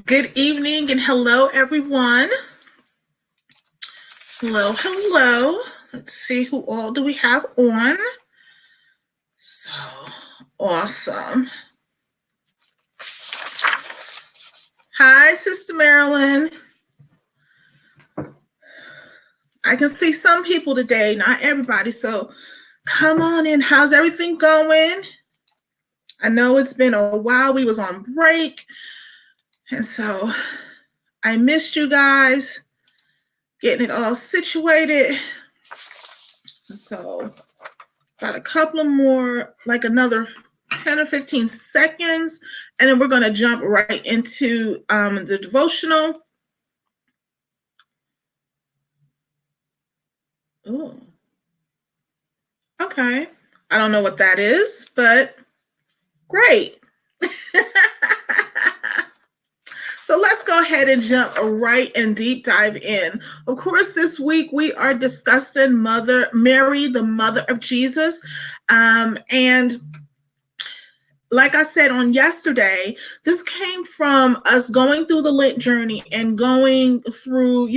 Good evening and hello, everyone. Hello, hello. Let's see who all do we have on. So awesome. Hi, Sister Marilyn. I can see some people today, not everybody. So come on in. How's everything going? I know it's been a while. We was on break. And so I missed you guys getting it all situated. So got a couple of more, like another 10 or 15 seconds, and then we're going to jump right into the devotional. Oh, okay. I don't know what that is, but great. So let's go ahead and jump right and deep dive in. Of course, this week we are discussing Mary, the mother of Jesus. And like I said on yesterday, this came from us going through the Lent journey and going through,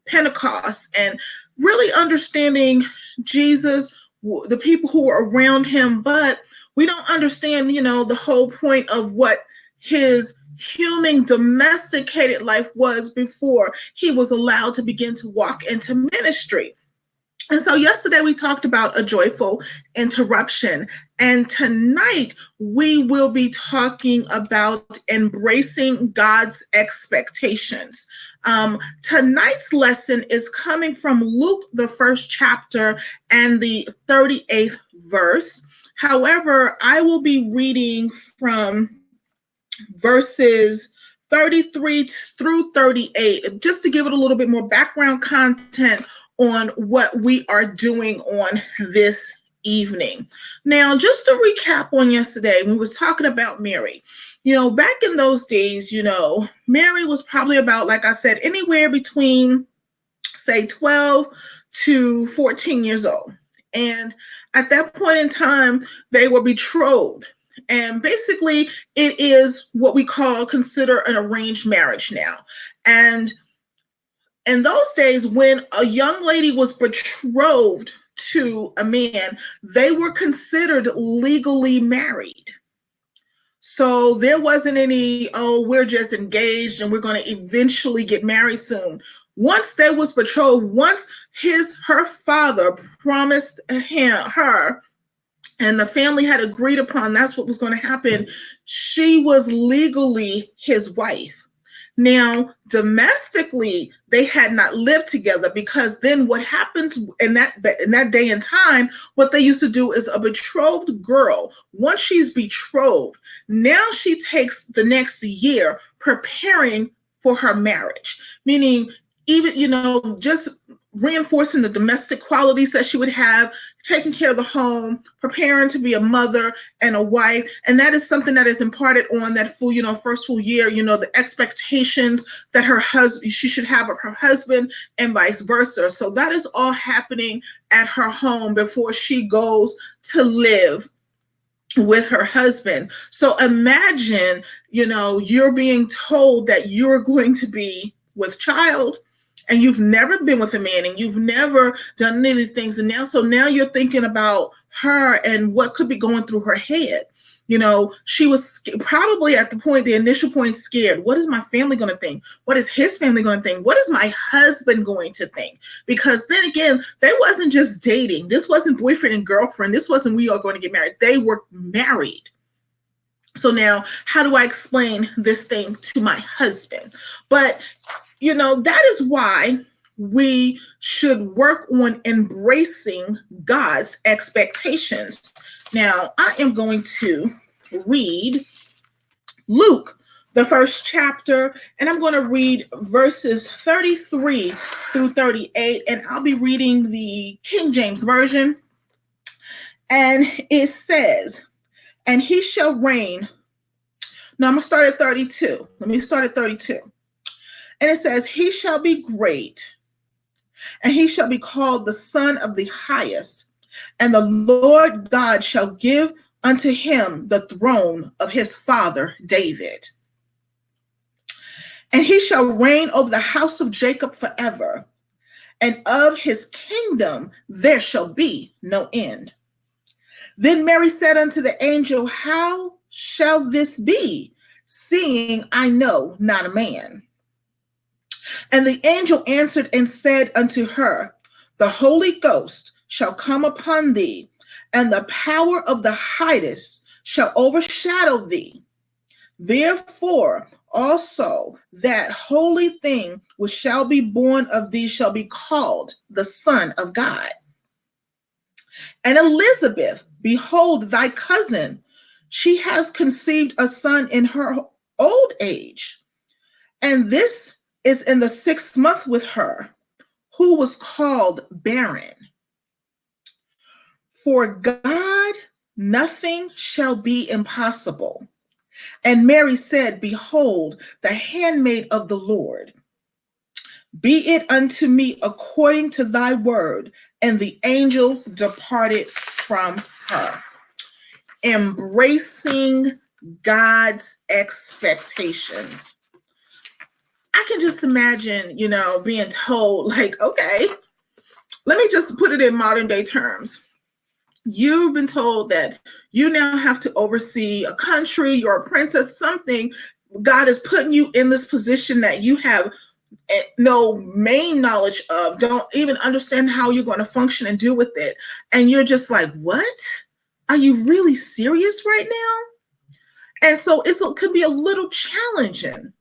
Pentecost and really understanding Jesus, the people who were around him, but we don't understand, the whole point of what his human domesticated life was before he was allowed to begin to walk into ministry. And so yesterday we talked about a joyful interruption. And tonight we will be talking about embracing God's expectations. Tonight's lesson is coming from Luke, the first chapter and the 38th verse. However, I will be reading from verses 33 through 38, just to give it a little bit more background content on what we are doing on this evening. Now, just to recap on yesterday, we was talking about Mary. Back in those days, Mary was probably about, like I said, anywhere between, say, 12 to 14 years old. And at that point in time, they were betrothed. And basically, it is what we consider an arranged marriage now. And in those days, when a young lady was betrothed to a man, they were considered legally married. So there wasn't any, we're just engaged and we're going to eventually get married soon. Once they was betrothed, once her father promised her, and the family had agreed upon that's what was going to happen, she was legally his wife. Now, domestically, they had not lived together, because then what happens in that day and time, what they used to do is a betrothed girl, once she's betrothed, now she takes the next year preparing for her marriage, meaning even, just reinforcing the domestic qualities that she would have, taking care of the home, preparing to be a mother and a wife. And that is something that is imparted on that full, first full year, the expectations that she should have of her husband and vice versa. So that is all happening at her home before she goes to live with her husband. So imagine, you're being told that you're going to be with child, and you've never been with a man, and you've never done any of these things. And now you're thinking about her and what could be going through her head. She was probably at the initial point scared. What is my family going to think? What is his family going to think? What is my husband going to think? Because then again, they wasn't just dating. This wasn't boyfriend and girlfriend. This wasn't we are going to get married. They were married. So now, how do I explain this thing to my husband? But that is why we should work on embracing God's expectations. Now, I am going to read Luke, the first chapter, and I'm going to read verses 33 through 38, and I'll be reading the King James Version. And it says, and he shall reign. Now, I'm going to start at 32. Let me start at 32. And it says, he shall be great, and he shall be called the Son of the Highest, and the Lord God shall give unto him the throne of his father David. And he shall reign over the house of Jacob forever, and of his kingdom there shall be no end. Then Mary said unto the angel, how shall this be, seeing I know not a man? And the angel answered and said unto her, the Holy Ghost shall come upon thee, and the power of the Highest shall overshadow thee. Therefore also that holy thing which shall be born of thee shall be called the Son of God. And Elizabeth, behold, thy cousin, she has conceived a son in her old age. And this is in the 6th month with her, who was called barren. For God nothing shall be impossible. And Mary said, behold, the handmaid of the Lord. Be it unto me according to thy word. And the angel departed from her. Embracing God's expectations. I can just imagine, being told, like, okay, let me just put it in modern day terms. You've been told that you now have to oversee a country, you're a princess, something. God is putting you in this position that you have no main knowledge of, don't even understand how you're going to function and deal with it. And you're just like, what? Are you really serious right now? And so it could be a little challenging.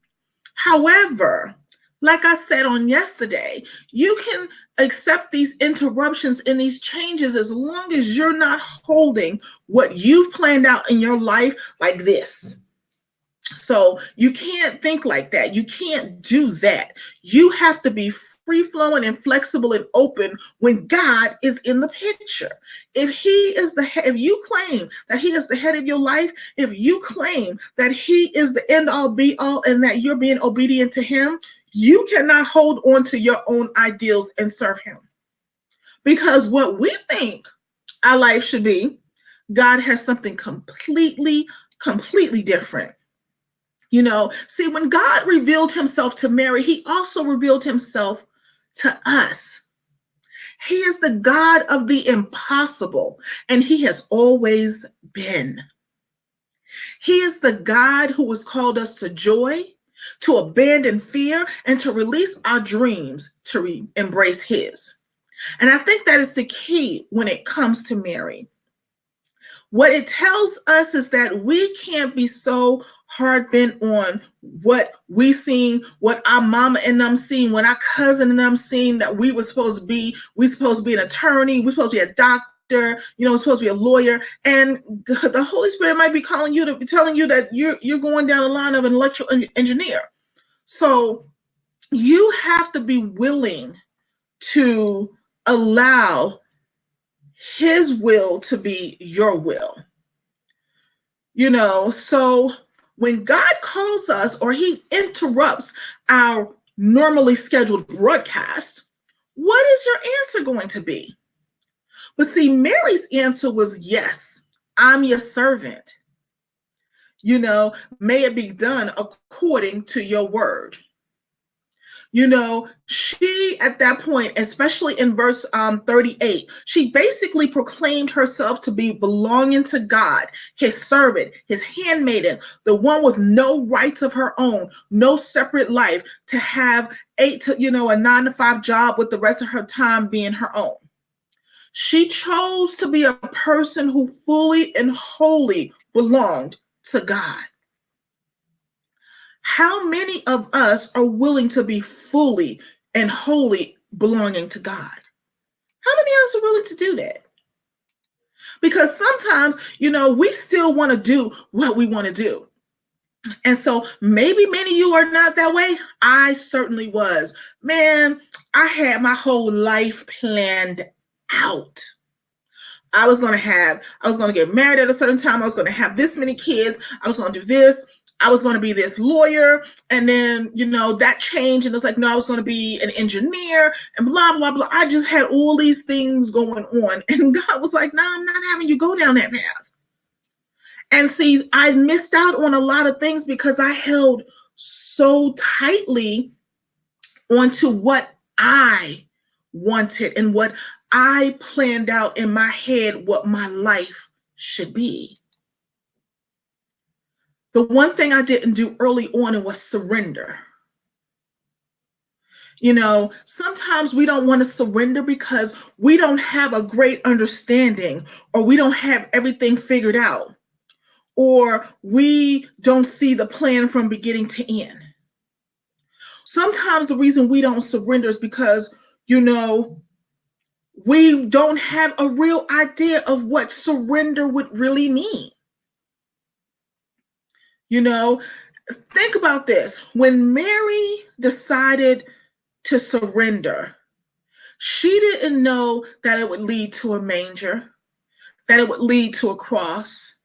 However, like I said on yesterday, you can accept these interruptions and these changes as long as you're not holding what you've planned out in your life like this. So you can't think like that. You can't do that. You have to be free-flowing and flexible and open when God is in the picture. If he is the head, if you claim that he is the head of your life, if you claim that he is the end all be all and that you're being obedient to him, you cannot hold on to your own ideals and serve him. Because what we think our life should be, God has something completely different. See, when God revealed himself to Mary, he also revealed himself to us. He is the God of the impossible, and he has always been. He is the God who has called us to joy, to abandon fear, and to release our dreams to embrace his. And I think that is the key when it comes to Mary. What it tells us is that we can't be so hard bent on what we seen, what our mama and them seen, what our cousin and them seen, that we supposed to be an attorney, we're supposed to be a doctor, we're supposed to be a lawyer. And the Holy Spirit might be telling you that you're going down the line of an electrical engineer. So you have to be willing to allow his will to be your will. So when God calls us or he interrupts our normally scheduled broadcast, what is your answer going to be? But see, Mary's answer was, yes, I'm your servant. May it be done according to your word. She at that point, especially in verse 38, she basically proclaimed herself to be belonging to God, his servant, his handmaiden, the one with no rights of her own, no separate life, to have a 9-to-5 job with the rest of her time being her own. She chose to be a person who fully and wholly belonged to God. How many of us are willing to be fully and wholly belonging to God? How many of us are willing to do that? Because sometimes, we still want to do what we want to do. And so maybe many of you are not that way. I certainly was. Man, I had my whole life planned out. I was going to get married at a certain time. I was going to have this many kids. I was going to do this. I was going to be this lawyer. And then, that changed. And it's like, no, I was going to be an engineer and blah, blah, blah. I just had all these things going on. And God was like, no, I'm not having you go down that path. And see, I missed out on a lot of things because I held so tightly onto what I wanted and what I planned out in my head what my life should be. The one thing I didn't do early on was surrender. Sometimes we don't want to surrender because we don't have a great understanding, or we don't have everything figured out, or we don't see the plan from beginning to end. Sometimes the reason we don't surrender is because, we don't have a real idea of what surrender would really mean. Think about this. When Mary decided to surrender, she didn't know that it would lead to a manger, that it would lead to a cross.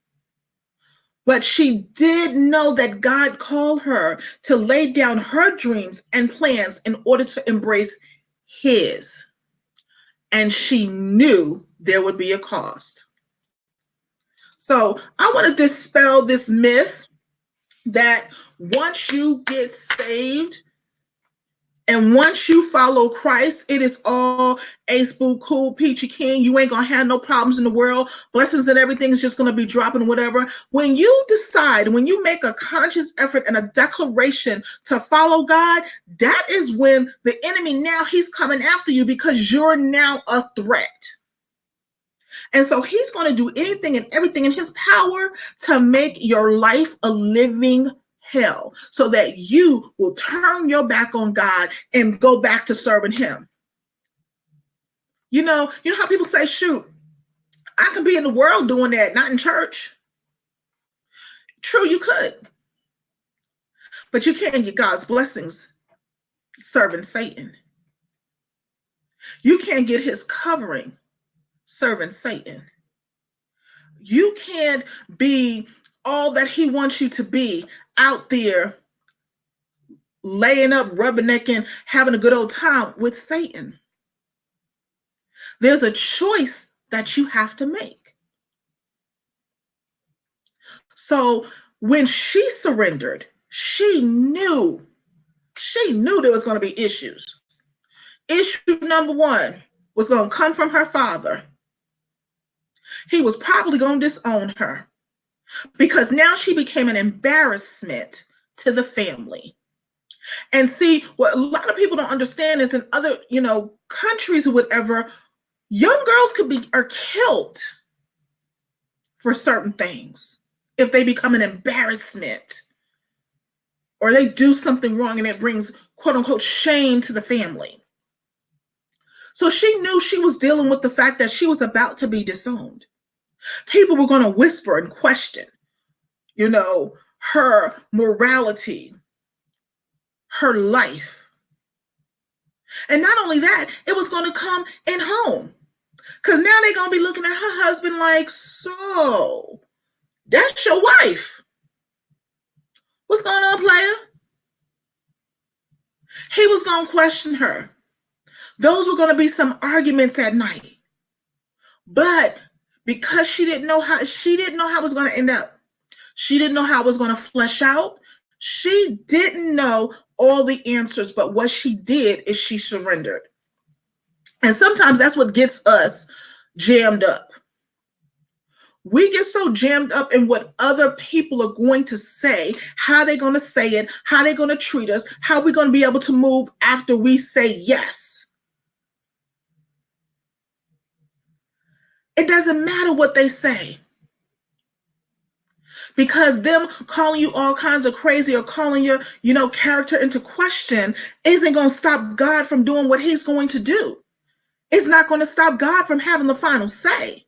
But she did know that God called her to lay down her dreams and plans in order to embrace his. And she knew there would be a cost. So I want to dispel this myth that once you get saved and once you follow Christ, it is all ace, boo, cool, peachy keen. You ain't going to have no problems in the world. Blessings and everything is just going to be dropping, whatever. When you decide, when you make a conscious effort and a declaration to follow God, that is when the enemy now, he's coming after you because you're now a threat. And so he's going to do anything and everything in his power to make your life a living hell so that you will turn your back on God and go back to serving him. You know how people say, shoot, I could be in the world doing that, not in church. True, you could. But you can't get God's blessings serving Satan. You can't get his covering serving Satan. You can't be all that he wants you to be out there laying up, rubbernecking, having a good old time with Satan. There's a choice that you have to make. So when she surrendered, she knew there was going to be issues. Issue number one was going to come from her father. He was probably going to disown her because now she became an embarrassment to the family. And see, what a lot of people don't understand is in other, countries or whatever, young girls are killed for certain things if they become an embarrassment or they do something wrong and it brings quote unquote shame to the family. So she knew she was dealing with the fact that she was about to be disowned. People were going to whisper and question, her morality, her life. And not only that, it was going to come in home. Because now they're going to be looking at her husband like, so that's your wife. What's going on, player? He was going to question her. Those were going to be some arguments at night. But because she didn't know how it was going to end up. She didn't know how it was going to flesh out. She didn't know all the answers, but what she did is she surrendered. And sometimes that's what gets us jammed up. We get so jammed up in what other people are going to say, how they're going to say it, how they're going to treat us, how we're going to be able to move after we say yes. It doesn't matter what they say. Because them calling you all kinds of crazy or calling your, character into question isn't going to stop God from doing what he's going to do. It's not going to stop God from having the final say.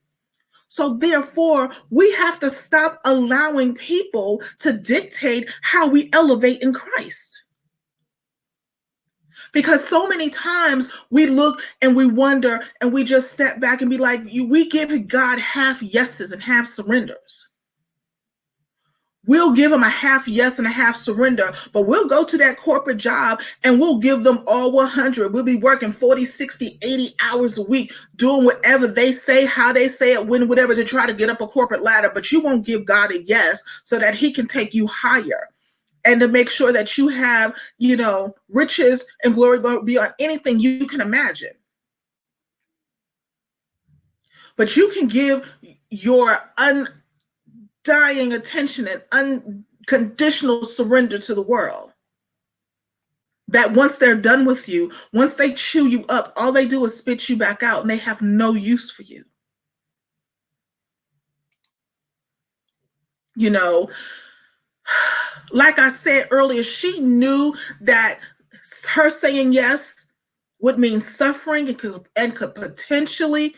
So therefore, we have to stop allowing people to dictate how we elevate in Christ. Because so many times we look and we wonder and we just step back and be like, we give God half yeses and half surrenders. We'll give them a half yes and a half surrender, but we'll go to that corporate job and we'll give them all 100. We'll be working 40, 60, 80 hours a week, doing whatever they say, how they say it, when, whatever, to try to get up a corporate ladder. But you won't give God a yes so that he can take you higher. and to make sure that you have, riches and glory beyond anything you can imagine. But you can give your undying attention and unconditional surrender to the world. That once they're done with you, once they chew you up, all they do is spit you back out and they have no use for you. Like I said earlier, she knew that her saying yes would mean suffering and could potentially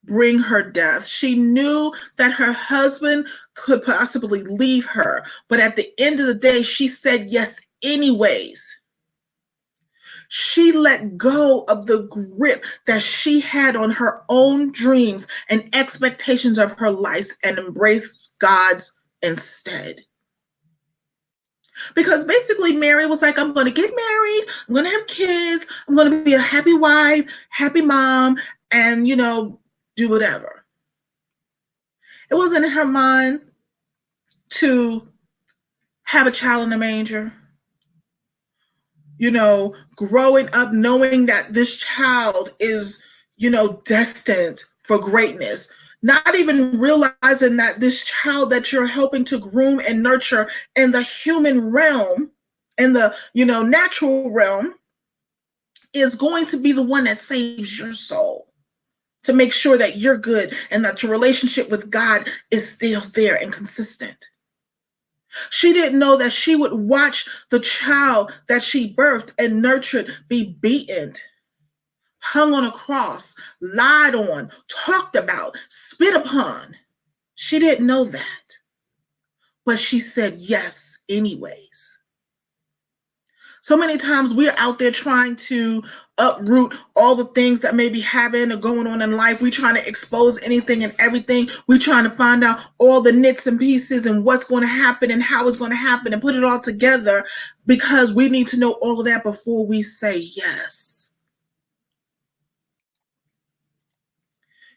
bring her death. She knew that her husband could possibly leave her, but at the end of the day, she said yes anyways. She let go of the grip that she had on her own dreams and expectations of her life and embraced God's instead. Because basically Mary was like, I'm going to get married, I'm going to have kids, I'm going to be a happy wife, happy mom, and, do whatever. It wasn't in her mind to have a child in a manger. Growing up knowing that this child is, destined for greatness. Not even realizing that this child that you're helping to groom and nurture in the human realm, in the, natural realm, is going to be the one that saves your soul. To make sure that you're good and that your relationship with God is still there and consistent. She didn't know that she would watch the child that she birthed and nurtured be beaten, hung on a cross, lied on, talked about, spit upon. She didn't know that, but she said yes anyways. So many times we're out there trying to uproot all the things that may be happening or going on in life. We're trying to expose anything and everything. We're trying to find out all the nits and pieces and what's going to happen and how it's going to happen and put it all together because we need to know all of that before we say yes.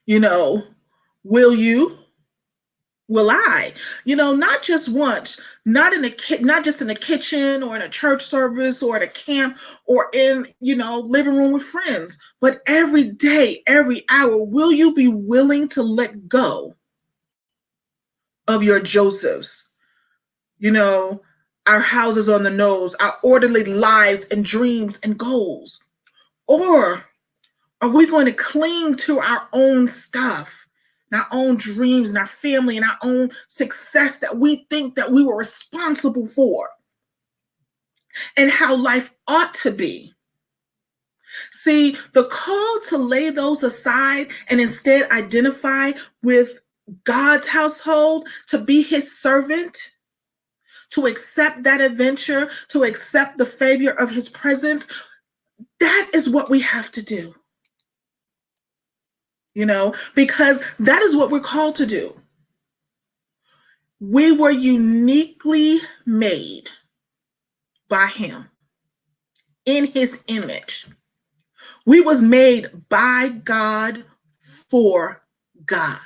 Will you? Will I? Not just once, not just in the kitchen or in a church service or at a camp or in, living room with friends, but every day, every hour, will you be willing to let go of your Josephs? Our houses on the nose, our orderly lives and dreams and goals? Or are we going to cling to our own stuff? And our own dreams and our family and our own success that we think that we were responsible for and how life ought to be. See, the call to lay those aside and instead identify with God's household, to be his servant, to accept that adventure, to accept the favor of his presence, that is what we have to do. Because that is what we're called to do. We were uniquely made by him in his image. We was made by God for God.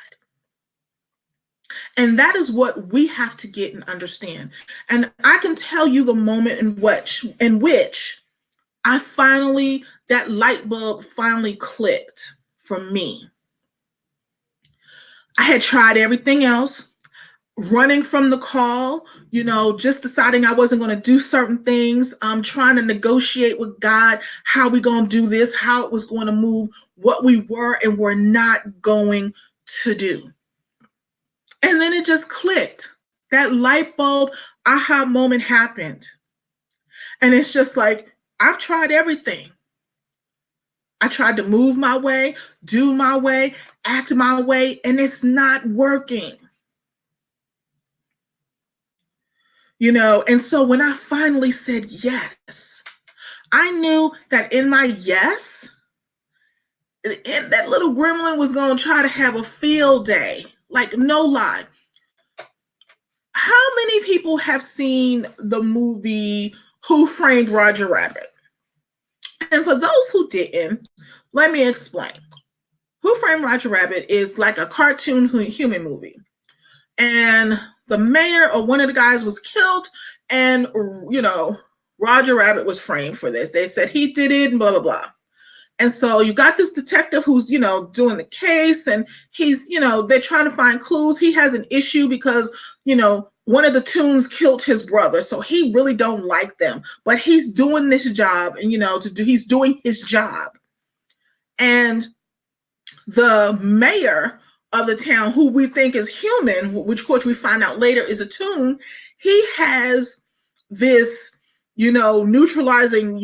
And that is what we have to get and understand. And I can tell you the moment in which that light bulb finally clicked for me. I had tried everything else, running from the call, just deciding I wasn't going to do certain things. Trying to negotiate with God, how we going to do this, how it was going to move, what we were and were not going to do. And then it just clicked. That light bulb aha moment happened. And it's just like, I've tried everything. I tried to move my way, do my way, act my way, and it's not working. And so when I finally said yes, I knew that in my yes, that little gremlin was going to try to have a field day. Like, no lie. How many people have seen the movie Who Framed Roger Rabbit? And for those who didn't, let me explain. Who Framed Roger Rabbit is like a cartoon human movie. And the mayor or one of the guys was killed, And, Roger Rabbit was framed for this. They said he did it and blah, blah, blah. And so you got this detective who's, doing the case, and he's, they're trying to find clues. He has an issue because, one of the Toons killed his brother. So he really don't like them, but he's doing this job and, he's doing his job. And the mayor of the town, who we think is human, which of course we find out later is a Toon, he has this, neutralizing,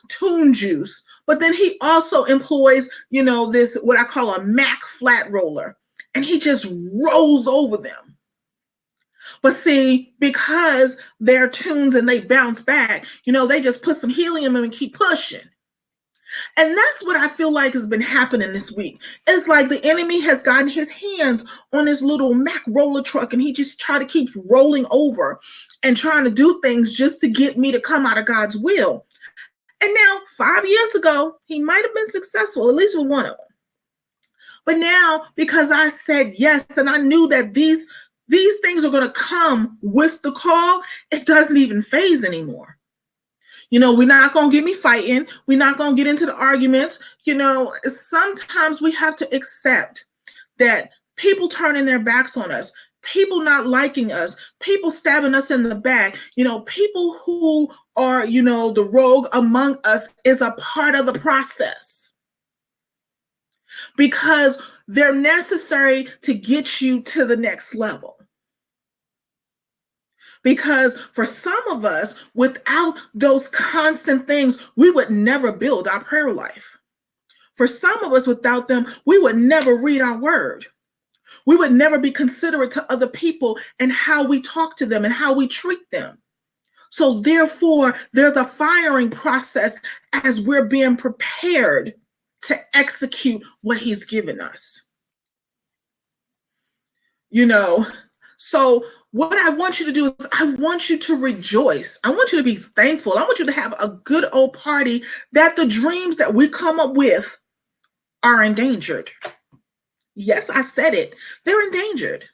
Toon juice. But then he also employs, this, what I call a Mac flat roller, and he just rolls over them. But see, because they're Toons and they bounce back, they just put some helium in and keep pushing. And that's what I feel like has been happening this week. It's like the enemy has gotten his hands on this little Mac roller truck, and he just keeps rolling over and trying to do things just to get me to come out of God's will. And now, 5 years ago, he might have been successful, at least with one of them. But now, because I said yes, and I knew that these things are going to come with the call, it doesn't even phase anymore. We're not going to get me fighting. We're not going to get into the arguments. Sometimes we have to accept that people turning their backs on us, people not liking us, people stabbing us in the back, people who are, the rogue among us is a part of the process, because they're necessary to get you to the next level. Because for some of us, without those constant things, we would never build our prayer life. For some of us, without them, we would never read our word. We would never be considerate to other people and how we talk to them and how we treat them. So therefore, there's a firing process as we're being prepared to execute what he's given us. So what I want you to do is I want you to rejoice. I want you to be thankful. I want you to have a good old party that the dreams that we come up with are endangered. Yes, I said it. They're endangered.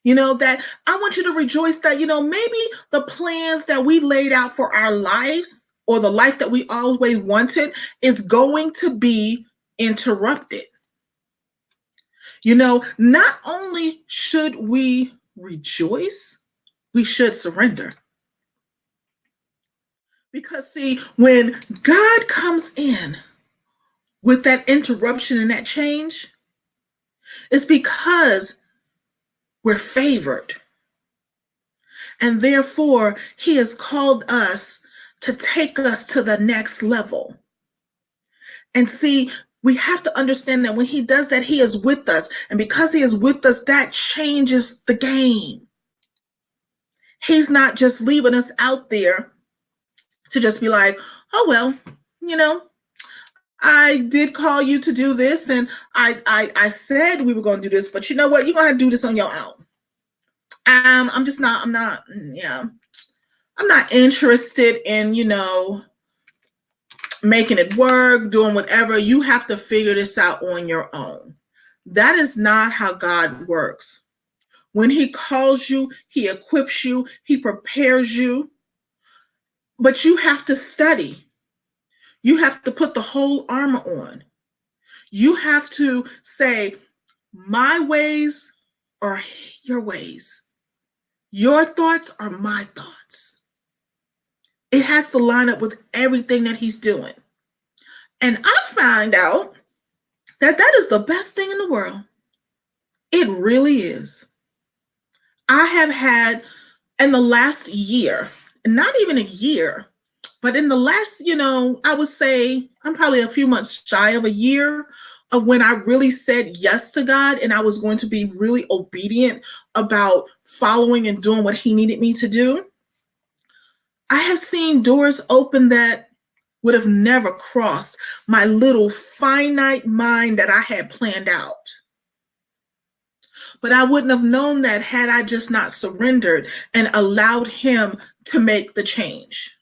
That I want you to rejoice that, maybe the plans that we laid out for our lives, or the life that we always wanted, is going to be interrupted. Not only should we rejoice, we should surrender. Because see, when God comes in with that interruption and that change, it's because we're favored. And therefore, he has called us to take us to the next level. And see, we have to understand that when he does that, he is with us. And because he is with us, that changes the game. He's not just leaving us out there to just be like, oh, well, I did call you to do this, and I said we were going to do this, but you know what? You're going to have to do this on your own. I'm not interested in, making it work, doing whatever. You have to figure this out on your own. That is not how God works. When he calls you, he equips you, he prepares you, but you have to study. You have to put the whole armor on. You have to say, my ways are your ways. Your thoughts are my thoughts. It has to line up with everything that he's doing. And I find out that is the best thing in the world. It really is. I have had in the last year, not even a year, but in the last, I would say I'm probably a few months shy of a year of when I really said yes to God, and I was going to be really obedient about following and doing what he needed me to do. I have seen doors open that would have never crossed my little finite mind that I had planned out. But I wouldn't have known that had I just not surrendered and allowed him to make the change.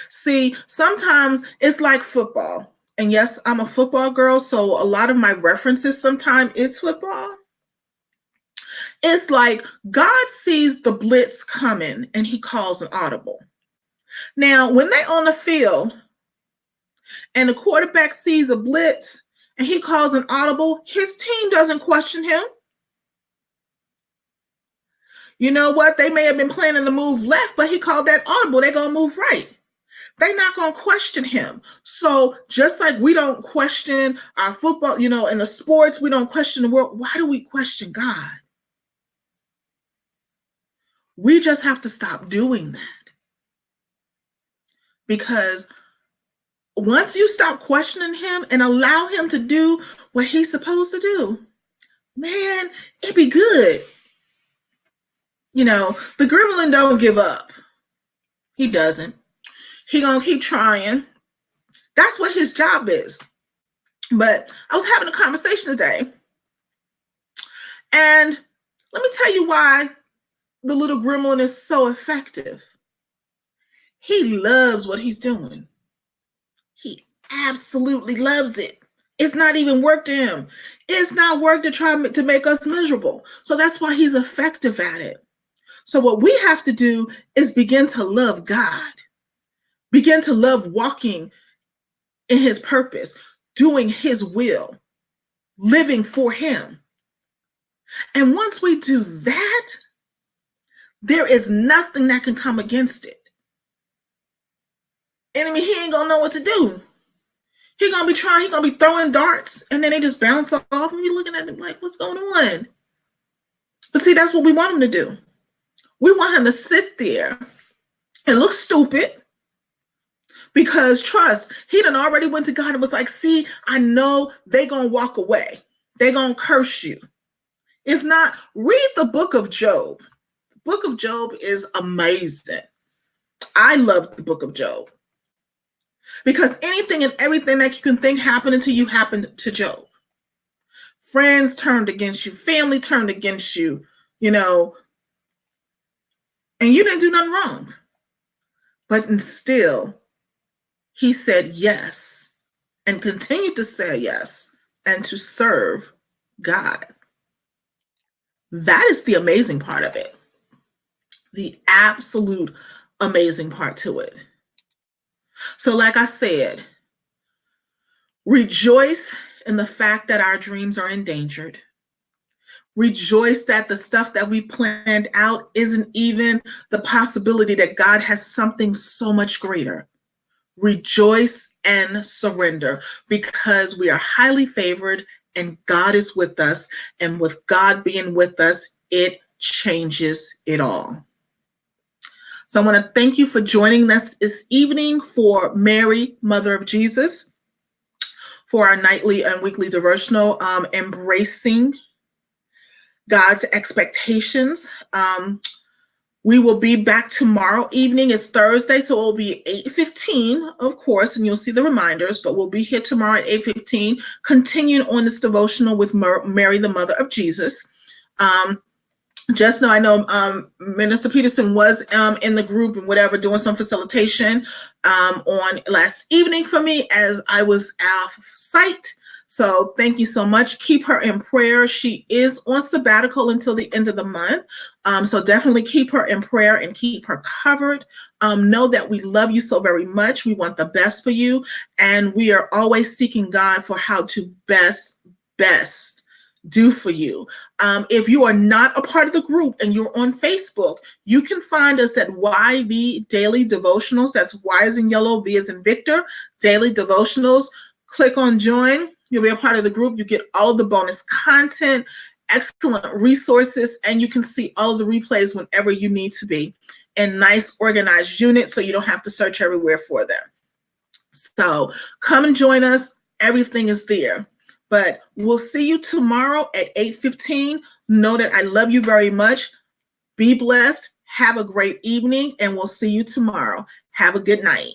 See, sometimes it's like football. And yes, I'm a football girl, so a lot of my references sometimes is football. It's like God sees the blitz coming and he calls an audible. Now, when they on the field and the quarterback sees a blitz and he calls an audible, his team doesn't question him. You know what? They may have been planning to move left, but he called that audible. They're going to move right. They're not going to question him. So just like we don't question our football, in the sports, we don't question the world. Why do we question God? We just have to stop doing that. Because once you stop questioning him and allow him to do what he's supposed to do, man, it'd be good. The gremlin don't give up. He doesn't. He gonna keep trying. That's what his job is. But I was having a conversation today, and let me tell you why the little gremlin is so effective. He loves what he's doing. He absolutely loves it. It's not even work to him. It's not work to try to make us miserable. So that's why he's effective at it. So what we have to do is begin to love God. Begin to love walking in his purpose, doing his will, living for him. And once we do that, there is nothing that can come against it. Enemy, he ain't gonna know what to do. He gonna be throwing darts, and then they just bounce off, and you're looking at him like, what's going on? But see, that's what we want him to do. We want him to sit there and look stupid, because trust, he done already went to God and was like, see, I know they gonna walk away. They gonna curse you. If not, read the book of Job. The book of Job is amazing. I love the book of Job. Because anything and everything that you can think happening to you happened to Job. Friends turned against you. Family turned against you, and you didn't do nothing wrong. But still, he said yes and continued to say yes and to serve God. That is the amazing part of it. The absolute amazing part to it. So like I said, rejoice in the fact that our dreams are endangered. Rejoice that the stuff that we planned out isn't even the possibility that God has something so much greater. Rejoice and surrender, because we are highly favored and God is with us. And with God being with us, it changes it all. So I want to thank you for joining us this evening for Mary, Mother of Jesus, for our nightly and weekly devotional, embracing God's expectations. We will be back tomorrow evening. It's Thursday, so it will be 8:15, of course, and you'll see the reminders, but we'll be here tomorrow at 8:15, continuing on this devotional with Mary, the Mother of Jesus. Just know, I know Minister Peterson was in the group and whatever, doing some facilitation on last evening for me as I was out of sight. So thank you so much. Keep her in prayer. She is on sabbatical until the end of the month. So definitely keep her in prayer and keep her covered. Know that we love you so very much. We want the best for you. And we are always seeking God for how to best do for you. If you are not a part of the group and you're on Facebook, you can find us at YV Daily Devotionals. That's Y as in yellow, V as in Victor, Daily Devotionals. Click on join. You'll be a part of the group. You get all the bonus content, excellent resources, and you can see all the replays whenever you need to be in nice organized units, so you don't have to search everywhere for them. So come and join us. Everything is there. But we'll see you tomorrow at 8:15. Know that I love you very much. Be blessed. Have a great evening, and we'll see you tomorrow. Have a good night.